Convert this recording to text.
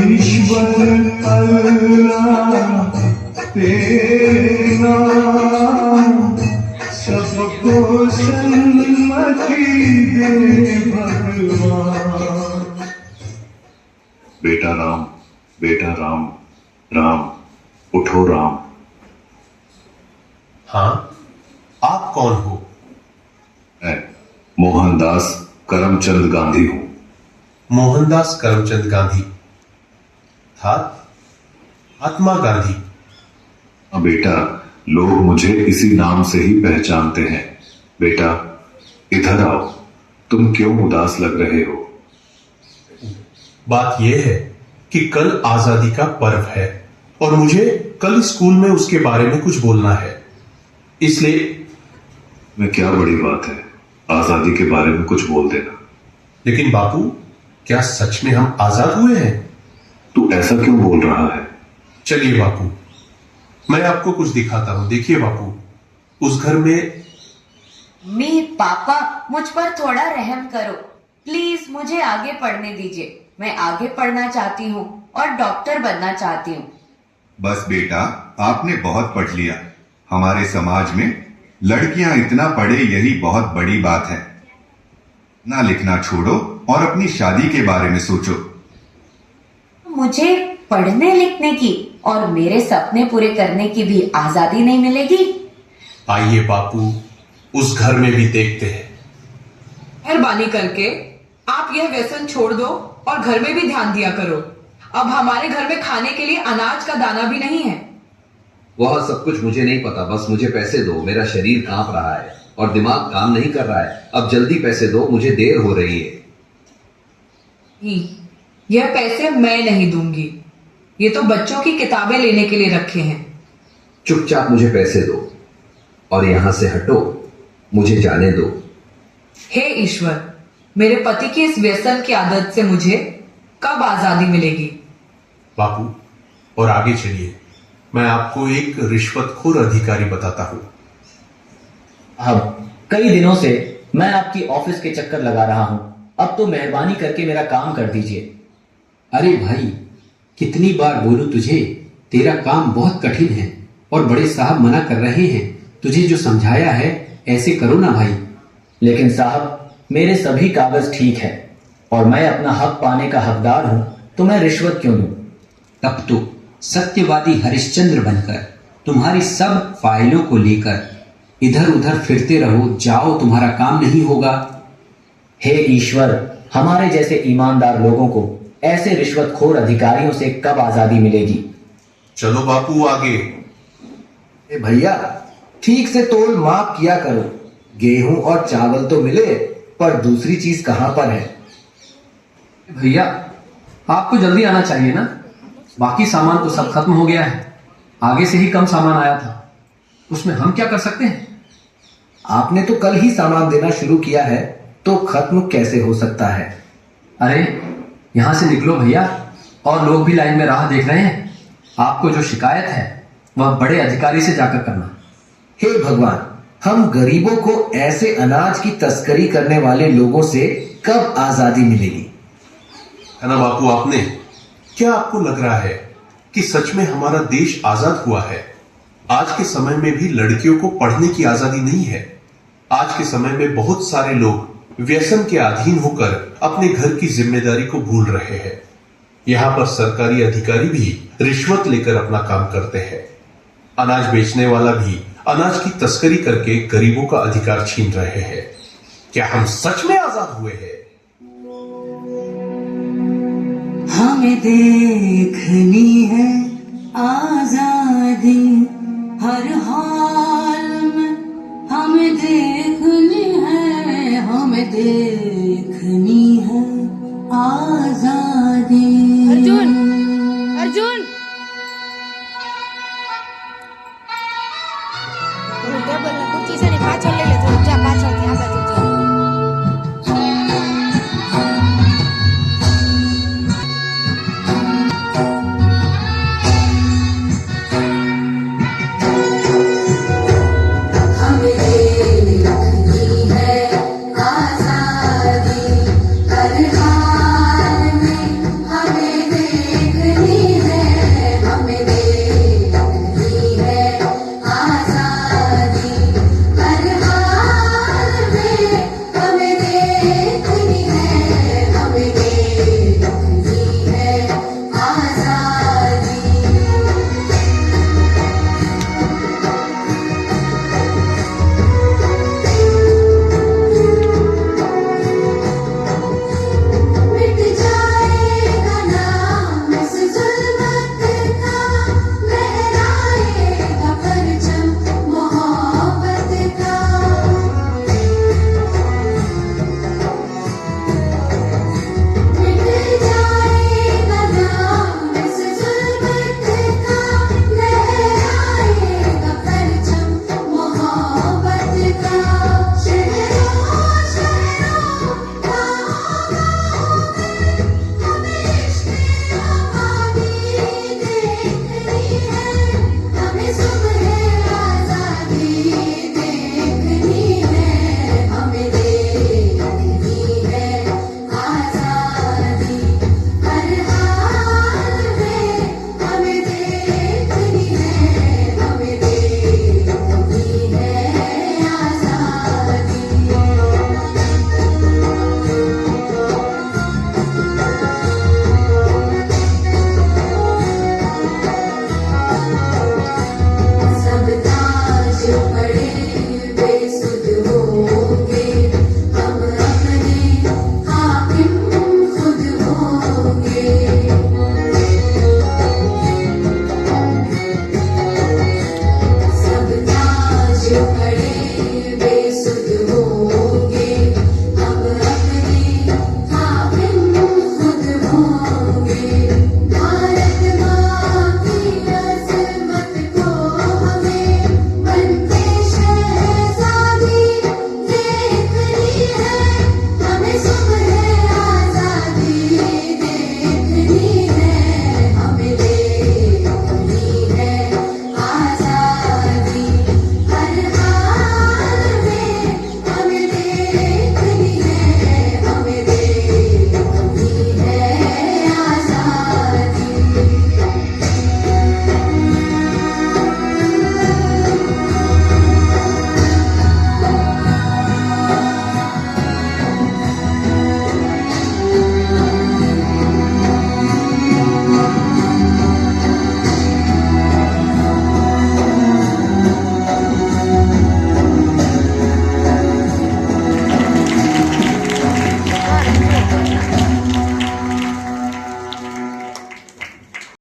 ईश्वर अल्लाह तेरा सबको सन्मति दे भगवान। बेटा राम, राम उठो राम। हाँ, आप कौन हो? मैं मोहनदास करमचंद गांधी हूं। मोहनदास करमचंद गांधी था महात्मा गांधी। बेटा, लोग मुझे इसी नाम से ही पहचानते हैं। बेटा इधर आओ, तुम क्यों उदास लग रहे हो? बात यह है कि कल आजादी का पर्व है और मुझे कल स्कूल में उसके बारे में कुछ बोलना है, इसलिए। में क्या बड़ी बात है, आजादी के बारे में कुछ बोल देना। लेकिन बापू, क्या सच में हम आजाद हुए हैं? तू ऐसा क्यों बोल रहा है? चलिए बापू, मैं आपको कुछ दिखाता हूं। देखिए बापू, उस घर में। मीर पापा, मुझ पर थोड़ा रहम करो प्लीज, मुझे आगे पढ़ने दीजिए। मैं आगे पढ़ना चाहती हूँ और डॉक्टर बनना चाहती हूँ। बस बेटा, आपने बहुत पढ़ लिया। हमारे समाज में लड़कियां इतना पढ़े यही बहुत बड़ी बात है। ना लिखना छोड़ो और अपनी शादी के बारे में सोचो। मुझे पढ़ने लिखने की और मेरे सपने पूरे करने की भी आजादी नहीं मिलेगी? आइए बापू, उस घर में भी देखते हैं। मेहरबानी करके आप यह व्यसन छोड़ दो और घर में भी ध्यान दिया करो। अब हमारे घर में खाने के लिए अनाज का दाना भी नहीं है। वह सब कुछ मुझे नहीं पता, बस मुझे पैसे दो। मेरा शरीर कांप रहा है और दिमाग काम नहीं कर रहा है। अब जल्दी पैसे दो, मुझे देर हो रही है। यह पैसे मैं नहीं दूंगी, ये तो बच्चों की किताबें लेने के लिए रखे हैं। चुपचाप मुझे पैसे दो और यहां से हटो, मुझे जाने दो। हे ईश्वर, मेरे पति की इस व्यसन की आदत से मुझे कब आजादी मिलेगी? बापू, और आगे चलिए, मैं आपको एक रिश्वतखोर अधिकारी बताता हूं। अब कई दिनों से मैं आपकी ऑफिस के चक्कर लगा रहा हूं, अब तो मेहरबानी करके मेरा काम कर दीजिए। अरे भाई, कितनी बार बोलूं तुझे, तेरा काम बहुत कठिन है और बड़े साहब मना कर रहे हैं। तुझे जो समझाया है ऐसे करो ना भाई। लेकिन साहब, मेरे सभी कागज ठीक है और मैं अपना हक पाने का हकदार हूं, तो मैं रिश्वत क्यों दूं? तब तो सत्यवादी हरिश्चंद्र बनकर तुम्हारी सब फाइलों को लेकर इधर उधर फिरते रहो, जाओ, तुम्हारा काम नहीं होगा। हे ईश्वर, हमारे जैसे ईमानदार लोगों को ऐसे रिश्वतखोर अधिकारियों से कब आजादी मिलेगी? चलो बापू आगे। भैया, ठीक से तोल माप किया करो। गेहूं और चावल तो मिले, पर दूसरी चीज कहां पर है? भैया, आपको जल्दी आना चाहिए ना, बाकी सामान तो सब खत्म हो गया है। आगे से ही कम सामान आया था, उसमें हम क्या कर सकते हैं? आपने तो कल ही सामान देना शुरू किया है, तो खत्म कैसे हो सकता है? अरे यहां से निकलो भैया, और लोग भी लाइन में राह देख रहे हैं। आपको जो शिकायत है वह बड़े अधिकारी से जाकर करना। हे भगवान, हम गरीबों को ऐसे अनाज की तस्करी करने वाले लोगों से कब आजादी मिलेगी? है ना बापू, आपने क्या आपको लग रहा है कि सच में हमारा देश आजाद हुआ है? आज के समय में भी लड़कियों को पढ़ने की आजादी नहीं है। आज के समय में बहुत सारे लोग व्यसन के अधीन होकर अपने घर की जिम्मेदारी को भूल रहे हैं। यहां पर सरकारी अधिकारी भी रिश्वत लेकर अपना काम करते हैं। अनाज बेचने वाला भी अनाज की तस्करी करके गरीबों का अधिकार छीन रहे हैं। क्या हम सच में आजाद हुए हैं? हमें देखनी है आजादी हर हाल में, हमें देखनी है, हमें देखनी है आजादी। अर्जुन, अर्जुन, टेबल ને ખુરશી છે ને પાછળ લઈ લે, થોડું જા પાછળથી આ બાજુ જા. हमें देखनी है आजादी हर हाल में, जाओगे